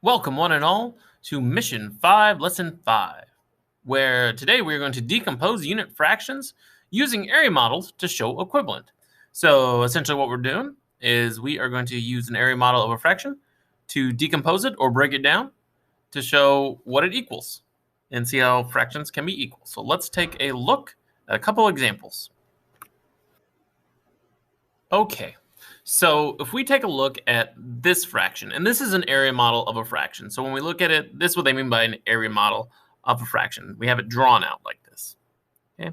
Welcome, one and all, to Mission 5, Lesson 5, where today we are going to decompose unit fractions using area models to show equivalent. So essentially what we're doing is we are going to use an area model of a fraction to decompose it or break it down to show what it equals and see how fractions can be equal. So let's take a look at a couple examples. Okay, so if we take a look at this fraction, and this is an area model of a fraction. So when we look at it, this is what they mean by an area model of a fraction. We have it drawn out like this. Okay.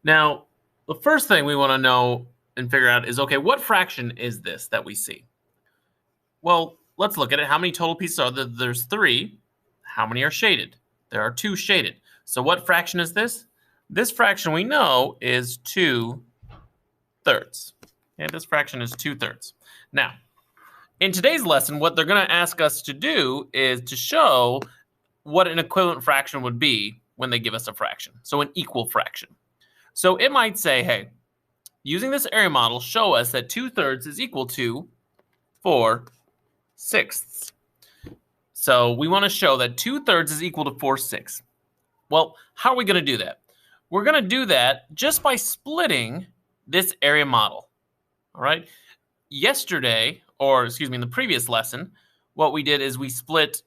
Now, the first thing we want to know and figure out is, okay, what fraction is this that we see? Well, let's look at it. How many total pieces are there? There's 3. How many are shaded? There are 2 shaded. So what fraction is this? This fraction we know is 2/3. Okay, this fraction is 2/3. Now, in today's lesson, what they're going to ask us to do is to show what an equivalent fraction would be when they give us a fraction. So an equal fraction. So it might say, hey, using this area model, show us that 2/3 is equal to 4/6. So we want to show that 2/3 is equal to 4/6. Well, how are we going to do that? We're going to do that just by splitting this area model. All right. Yesterday, or excuse me, in the previous lesson, what we did is we split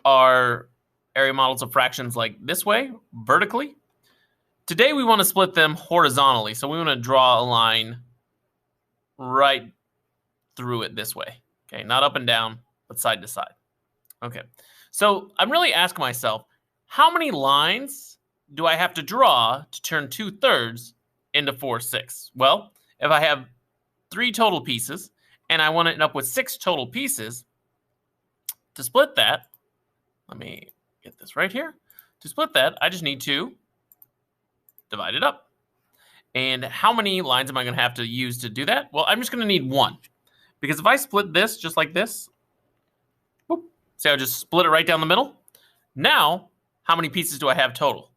our area models of fractions like this way, vertically. Today, we want to split them horizontally. So we want to draw a line right through it this way. Okay, not up and down, but side to side. Okay, so I'm really asking myself, how many lines do I have to draw to turn 2/3 into 4/6? Well, if I have 3 total pieces and I want to end up with 6 total pieces, to split that, let me get this right here. To split that, I just need to divide it up. And how many lines am I going to have to use to do that? Well, I'm just going to need 1. Because if I split this just like this, whoop, see, I just split it right down the middle. Now, how many pieces do I have total?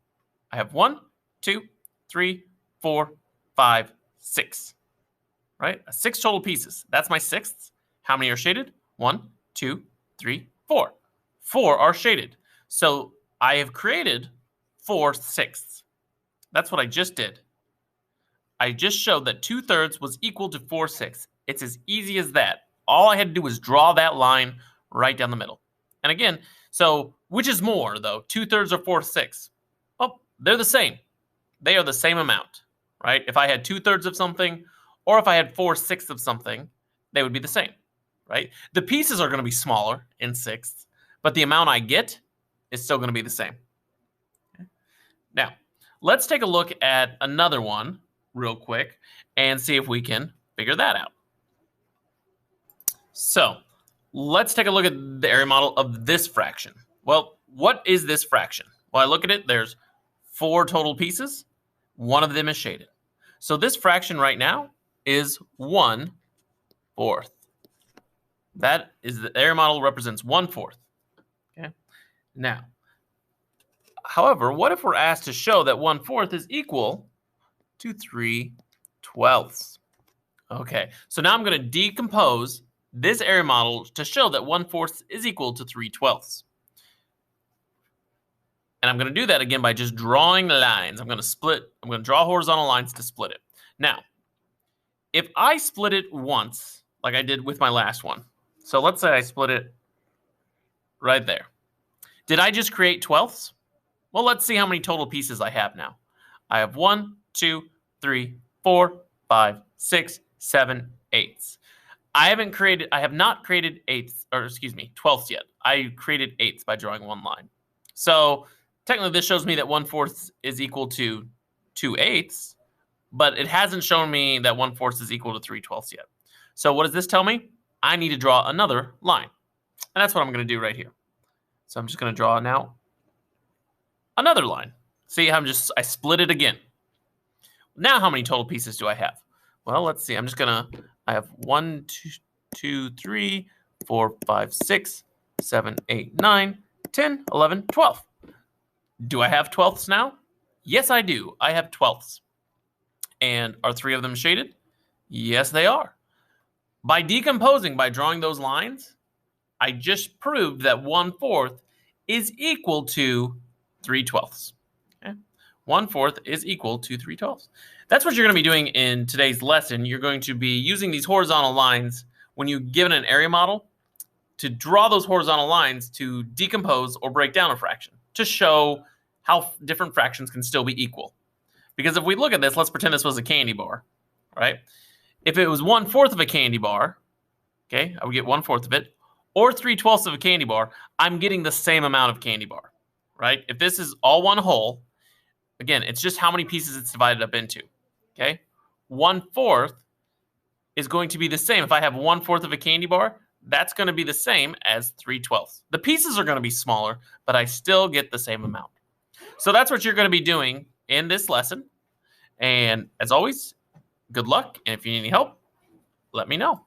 I have 1, 2, 3, 4, 5, 6. Right? 6 total pieces. That's my 6ths. How many are shaded? 1, 2, 3, 4. 4 are shaded. So I have created 4/6. That's what I just did. I just showed that 2/3 was equal to 4/6. It's as easy as that. All I had to do was draw that line right down the middle. And again, so which is more though, 2/3 or 4/6? Well, they're the same. They are the same amount, right? If I had 2/3 of something, or if I had 4/6 of something, they would be the same, right? The pieces are going to be smaller in sixths, but the amount I get is still going to be the same. Okay. Now, let's take a look at another one real quick and see if we can figure that out. So, let's take a look at the area model of this fraction. Well, what is this fraction? Well, I look at it, there's 4 total pieces. 1 of them is shaded. So this fraction right now is 1/4. That is the area model represents 1/4. Okay. Now, however, what if we're asked to show that 1/4 is equal to 3/12? Okay, so now I'm going to decompose this area model to show that 1/4 is equal to 3/12. And I'm going to do that again by just drawing lines. I'm going to draw horizontal lines to split it. Now, if I split it once, like I did with my last one, so let's say I split it right there. Did I just create 12ths? Well, let's see how many total pieces I have now. I have 1, 2, 3, 4, 5, 6, 7, 8ths. I have not created 12ths yet. I created 8ths by drawing one line. So technically this shows me that 1/4 is equal to 2/8, but it hasn't shown me that 1/4 is equal to 3/12 yet. So what does this tell me? I need to draw another line. And that's what I'm going to do right here. So I'm just going to draw now another line. See, I split it again. Now how many total pieces do I have? Well, let's see. I have 1, 2, 3, 4, 5, 6, 7, 8, 9, 10, 11, 12. Do I have 12ths now? Yes, I do. I have 12ths. And are 3 of them shaded? Yes, they are. By decomposing, by drawing those lines, I just proved that 1/4 is equal to 3/12. Okay? 1/4 is equal to 3/12. That's what you're going to be doing in today's lesson. You're going to be using these horizontal lines when you're given an area model to draw those horizontal lines to decompose or break down a fraction to show how different fractions can still be equal. Because if we look at this, let's pretend this was a candy bar, right? If it was 1/4 of a candy bar, okay, I would get 1/4 of it, or 3/12 of a candy bar, I'm getting the same amount of candy bar, right? If this is all one whole, again, it's just how many pieces it's divided up into, okay? 1/4 is going to be the same. If I have 1/4 of a candy bar, that's going to be the same as 3/12. The pieces are going to be smaller, but I still get the same amount. So that's what you're going to be doing in this lesson. And as always, good luck. And if you need any help, let me know.